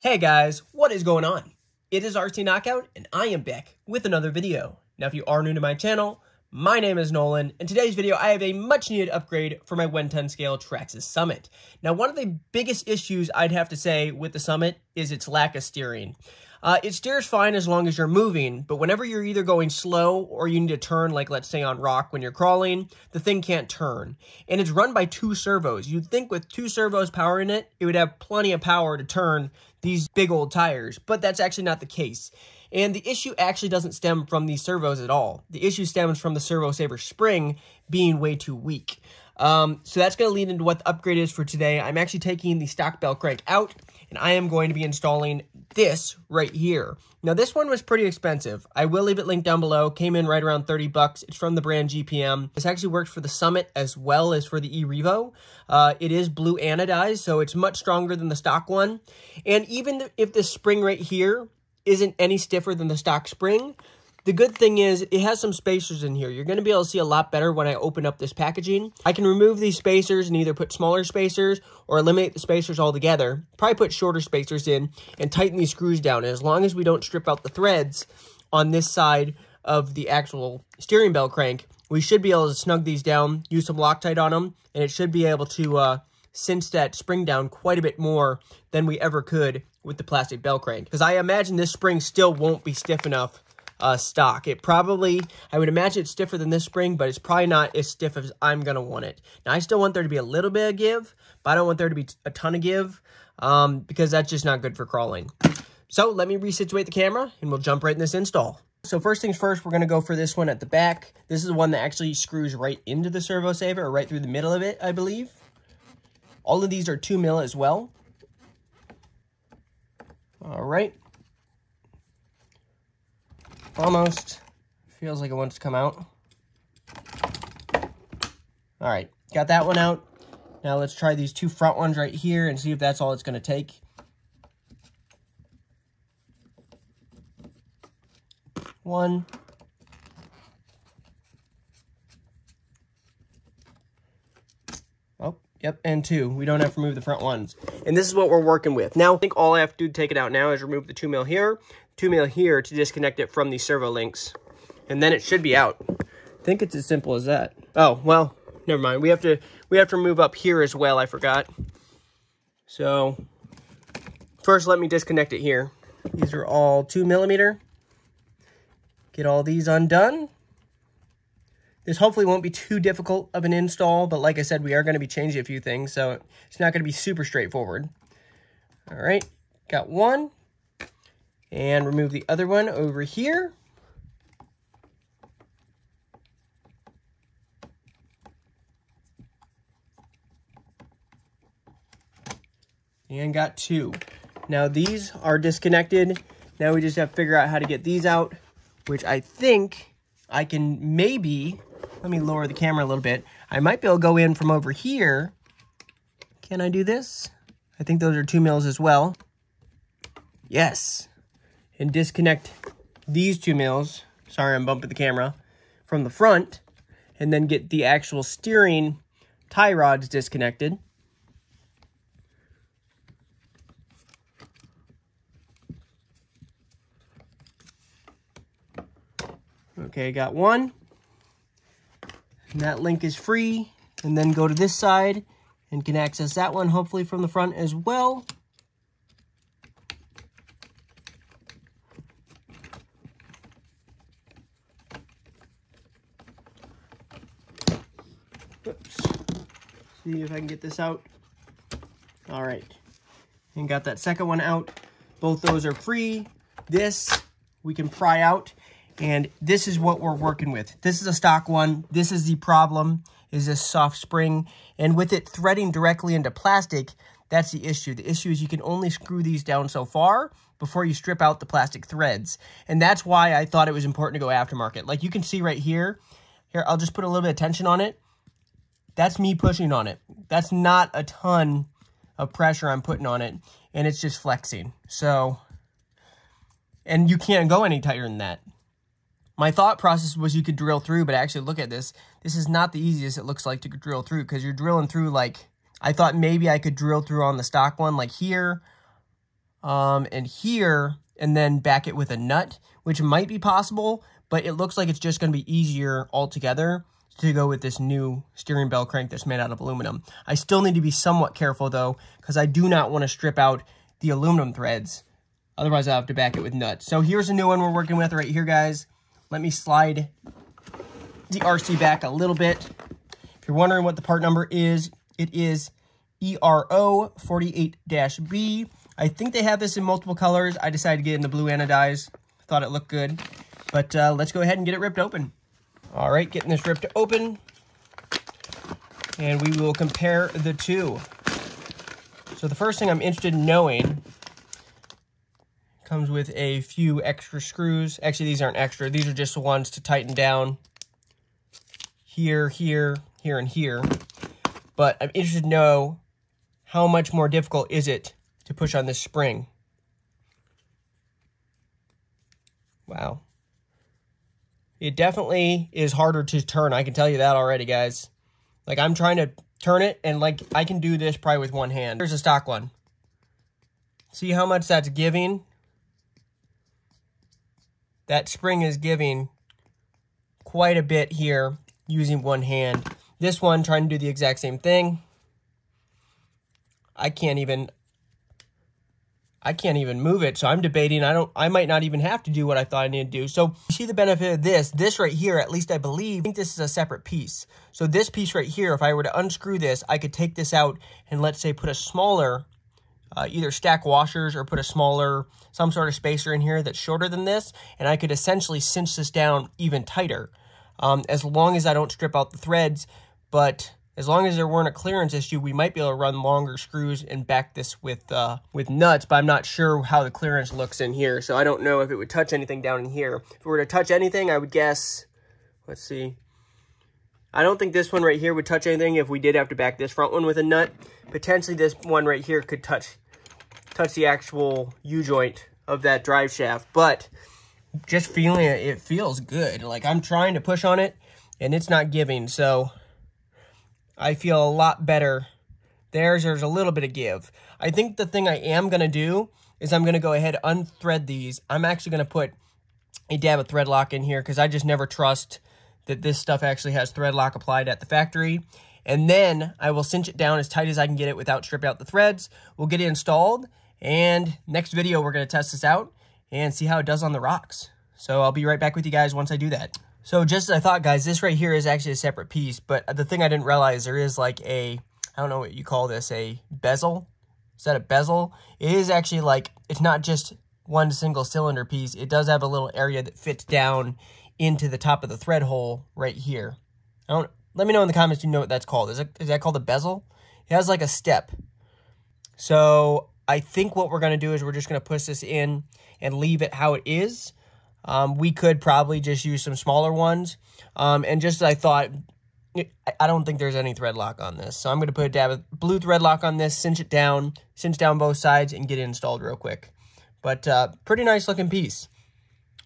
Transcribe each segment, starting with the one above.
Hey guys, what is going on? It is RC Knockout, and I am back with another video. Now, if you are new to my channel, my name is Nolan. In today's video, I have a much needed upgrade for my 110 scale Traxxas Summit. Now, one of the biggest issues I'd have to say with the Summit is its lack of steering. It steers fine as long as you're moving, but whenever you're either going slow or you need to turn, like let's say on rock when you're crawling, the thing can't turn. And it's run by 2 servos. You'd think with 2 servos powering it, it would have plenty of power to turn these big old tires, but that's actually not the case. And the issue actually doesn't stem from these servos at all. The issue stems from the servo saver spring being way too weak. So that's going to lead into what the upgrade is for today. I'm actually taking the stock Bellcrank out, and I am going to be installing this right here. Now, this one was pretty expensive. I will leave it linked down below. Came in right around 30 bucks. It's from the brand GPM. This actually works for the Summit as well as for the E-Revo. It is blue anodized, so it's much stronger than the stock one. And even if this spring right here isn't any stiffer than the stock spring, the good thing is it has some spacers in here. You're going to be able to see a lot better when I open up this packaging. I can remove these spacers and either put smaller spacers or eliminate the spacers altogether. Probably put shorter spacers in and tighten these screws down. And as long as we don't strip out the threads on this side of the actual steering bell crank, we should be able to snug these down, use some Loctite on them, and it should be able to cinch that spring down quite a bit more than we ever could with the plastic bell crank. Because I imagine this spring still won't be stiff enough stock. It probably, I would imagine it's stiffer than this spring, but it's probably not as stiff as I'm going to want it. Now, I still want there to be a little bit of give, but I don't want there to be a ton of give because that's just not good for crawling. So let me resituate the camera and we'll jump right in this install. So first things first, we're going to go for this one at the back. This is the one that actually screws right into the servo saver, or right through the middle of it, I believe. All of these are 2 mil as well. All right. Almost. Feels like it wants to come out. All right, got that one out. Now let's try these 2 front ones right here and see if that's all it's going to take. One. Oh, yep, and 2. We don't have to remove the front ones. And this is what we're working with. Now, I think all I have to do to take it out now is remove the 2 mil here, 2 mil here to disconnect it from these servo links. And then it should be out. I think it's as simple as that. Oh, well, never mind. We have to remove up here as well, I forgot. So, first let me disconnect it here. These are all 2 millimeter. Get all these undone. This hopefully won't be too difficult of an install, but like I said, we are going to be changing a few things, so it's not going to be super straightforward. All right, got one. And remove the other one over here. And got 2. Now these are disconnected. Now we just have to figure out how to get these out, which I think I can maybe, let me lower the camera a little bit. I might be able to go in from over here. Can I do this? I think those are 2 mils as well. Yes. And disconnect these 2 mils. Sorry, I'm bumping the camera. From the front. And then get the actual steering tie rods disconnected. Okay, got one. And that link is free. And then go to this side and can access that one, hopefully from the front as well. Oops. See if I can get this out. All right. And got that second one out. Both those are free. This we can pry out. And this is what we're working with. This is a stock one. This is the problem, is this soft spring. And with it threading directly into plastic, that's the issue. The issue is you can only screw these down so far before you strip out the plastic threads. And that's why I thought it was important to go aftermarket. Like you can see right here. Here, I'll just put a little bit of tension on it. That's me pushing on it. That's not a ton of pressure I'm putting on it. And it's just flexing. So, and you can't go any tighter than that. My thought process was you could drill through, but actually look at this. This is not the easiest it looks like to drill through because you're drilling through like, I thought maybe I could drill through on the stock one like here, and here, and then back it with a nut, which might be possible, but it looks like it's just going to be easier altogether to go with this new steering bell crank that's made out of aluminum. I still need to be somewhat careful though, because I do not want to strip out the aluminum threads. Otherwise I'll have to back it with nuts. So here's a new one we're working with right here, guys. Let me slide the RC back a little bit. If you're wondering what the part number is, it is E-Revo 48-B. I think they have this in multiple colors. I decided to get in the blue anodized. Thought it looked good. But let's go ahead and get it ripped open. All right, getting this ripped open. And we will compare the two. So the first thing I'm interested in knowing comes with a few extra screws. Actually, these aren't extra. These are just the ones to tighten down here, here, here, and here. But I'm interested to know how much more difficult is it to push on this spring. Wow. It definitely is harder to turn. I can tell you that already, guys. Like, I'm trying to turn it, and like, I can do this probably with one hand. Here's a stock one. See how much that's giving? That spring is giving quite a bit here using one hand. This one, trying to do the exact same thing. I can't even move it, so I'm debating. I might not even have to do what I thought I needed to do. So you see the benefit of this right here, at least I think this is a separate piece. So this piece right here, if I were to unscrew this, I could take this out and let's say put a smaller, either stack washers or put a smaller, some sort of spacer in here that's shorter than this, and I could essentially cinch this down even tighter. As long as I don't strip out the threads, but as long as there weren't a clearance issue, we might be able to run longer screws and back this with nuts, but I'm not sure how the clearance looks in here, so I don't know if it would touch anything down in here. If it were to touch anything, I would guess, let's see. I don't think this one right here would touch anything if we did have to back this front one with a nut. Potentially this one right here could touch the actual U-joint of that drive shaft, but just feeling it, it feels good. Like, I'm trying to push on it, and it's not giving, so I feel a lot better. There's a little bit of give. I think the thing I am going to do is I'm going to go ahead and unthread these. I'm actually going to put a dab of thread lock in here because I just never trust that this stuff actually has thread lock applied at the factory. And then I will cinch it down as tight as I can get it without stripping out the threads. We'll get it installed, and next video we're going to test this out and see how it does on the rocks. So I'll be right back with you guys once I do that. So just as I thought, guys, this right here is actually a separate piece, but the thing I didn't realize, there is like a, I don't know what you call this, a bezel? Is that a bezel? It is actually like, it's not just one single cylinder piece. It does have a little area that fits down into the top of the thread hole right here. Let me know in the comments if you know what that's called. Is that called a bezel? It has like a step. So I think what we're going to do is we're just going to push this in and leave it how it is. We could probably just use some smaller ones. And just as I thought, I don't think there's any thread lock on this. So I'm going to put a dab of blue thread lock on this, cinch down both sides, and get it installed real quick. But pretty nice looking piece.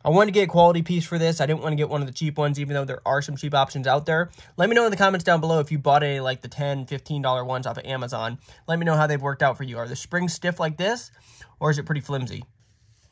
I wanted to get a quality piece for this. I didn't want to get one of the cheap ones, even though there are some cheap options out there. Let me know in the comments down below if you bought any like the $10, $15 ones off of Amazon. Let me know how they've worked out for you. Are the springs stiff like this, or is it pretty flimsy?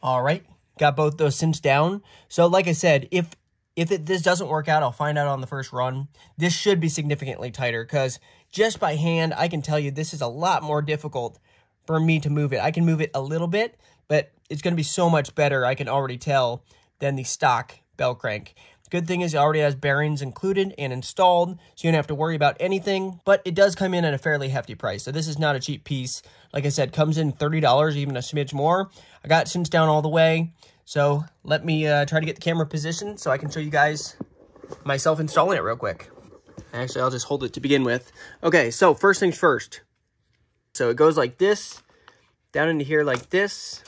All right. Got both those cinched down. So like I said, if this doesn't work out, I'll find out on the first run. This should be significantly tighter because just by hand, I can tell you this is a lot more difficult for me to move it. I can move it a little bit, but it's going to be so much better, I can already tell, than the stock bell crank. Good thing is it already has bearings included and installed, so you don't have to worry about anything, but it does come in at a fairly hefty price. So this is not a cheap piece. Like I said, comes in $30, even a smidge more. I got it cinched down all the way, so let me try to get the camera positioned so I can show you guys myself installing it real quick. Actually, I'll just hold it to begin with. Okay, so first things first. So it goes like this, down into here like this.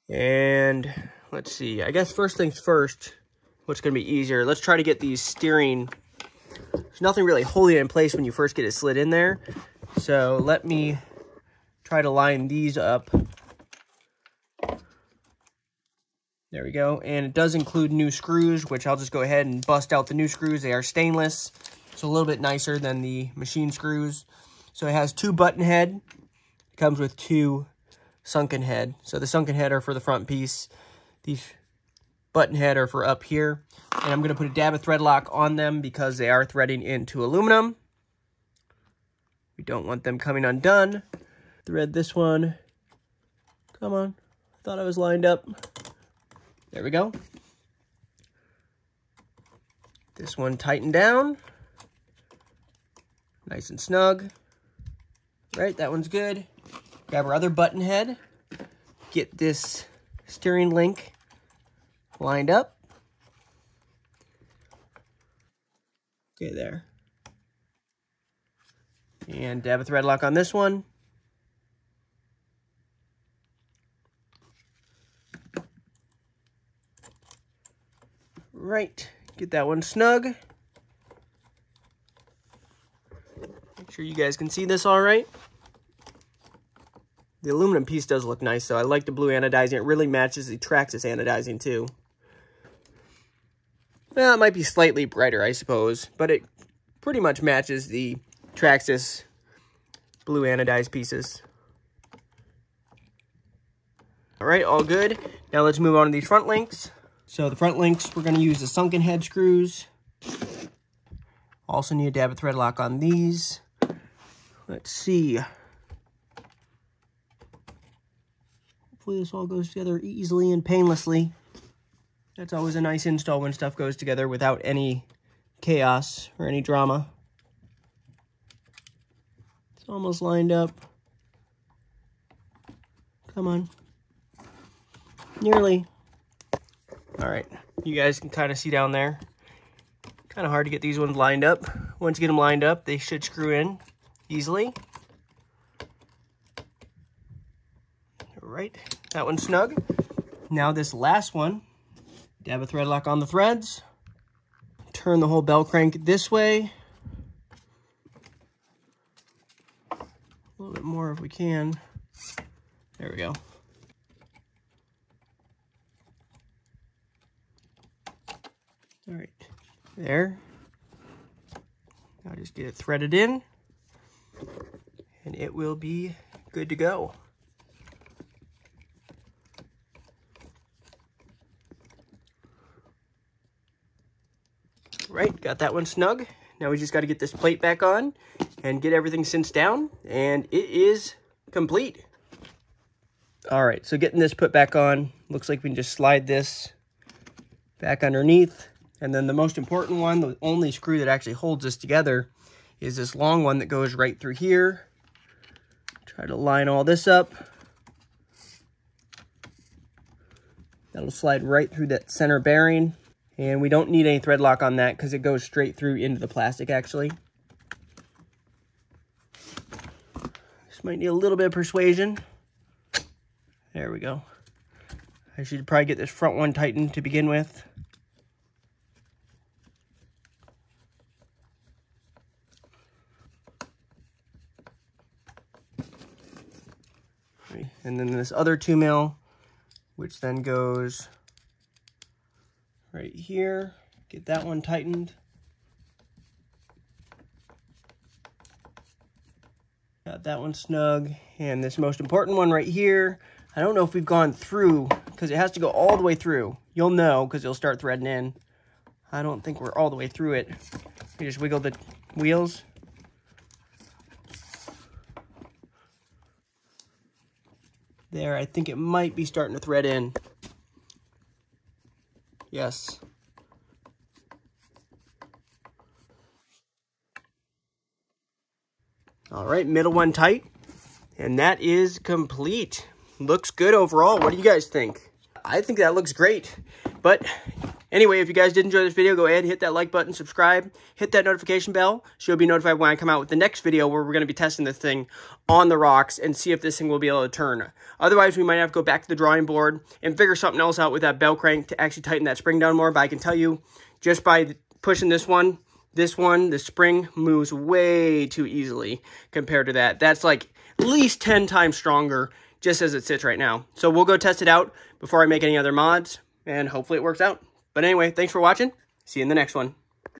And let's see, I guess first things first, what's going to be easier, let's try to get these steering, there's nothing really holding it in place when you first get it slid in there. So let me try to line these up. There we go. And it does include new screws, which I'll just go ahead and bust out the new screws. They are stainless, so a little bit nicer than the machine screws. So it has two button head comes with 2 sunken head. So the sunken head are for the front piece. These button head are for up here. And I'm going to put a dab of thread lock on them because they are threading into aluminum. We don't want them coming undone. Thread this one. Come on. I thought I was lined up. There we go. This one tightened down. Nice and snug. Right, that one's good. Grab our other button head. Get this steering link lined up. Okay, there. And dab a thread lock on this one. Right, get that one snug. Make sure you guys can see this all right. The aluminum piece does look nice, so I like the blue anodizing. It really matches the Traxxas anodizing too. Well, it might be slightly brighter, I suppose, but it pretty much matches the Traxxas blue anodized pieces. All right, all good. Now let's move on to these front links. So the front links, we're going to use the sunken head screws. Also need a dab of thread lock on these. Let's see. Hopefully this all goes together easily and painlessly. That's always a nice install when stuff goes together without any chaos or any drama. It's almost lined up. Come on. Nearly. All right, you guys can kind of see down there. Kind of hard to get these ones lined up. Once you get them lined up, they should screw in easily. All right, that one's snug. Now this last one, dab a thread lock on the threads. Turn the whole bell crank this way. A little bit more if we can. There we go. All right, there. Now just get it threaded in, and it will be good to go. Right, got that one snug. Now we just got to get this plate back on and get everything cinched down, and it is complete. All right, so getting this put back on, looks like we can just slide this back underneath. And then the most important one, the only screw that actually holds this together, is this long one that goes right through here. Try to line all this up. That'll slide right through that center bearing. And we don't need any thread lock on that because it goes straight through into the plastic actually. This might need a little bit of persuasion. There we go. I should probably get this front one tightened to begin with. And then this other 2mm, which then goes right here. Get that one tightened. Got that one snug. And this most important one right here, I don't know if we've gone through, because it has to go all the way through. You'll know, because you'll start threading in. I don't think we're all the way through it. You just wiggle the wheels. There, I think it might be starting to thread in. Yes. All right, middle one tight. And that is complete. Looks good overall. What do you guys think? I think that looks great. But anyway, if you guys did enjoy this video, go ahead, hit that like button, subscribe, hit that notification bell, so you'll be notified when I come out with the next video where we're going to be testing this thing on the rocks and see if this thing will be able to turn. Otherwise, we might have to go back to the drawing board and figure something else out with that bell crank to actually tighten that spring down more. But I can tell you, just by pushing this one, the spring moves way too easily compared to that. That's like at least 10 times stronger just as it sits right now. So we'll go test it out before I make any other mods, and hopefully it works out. But anyway, thanks for watching. See you in the next one.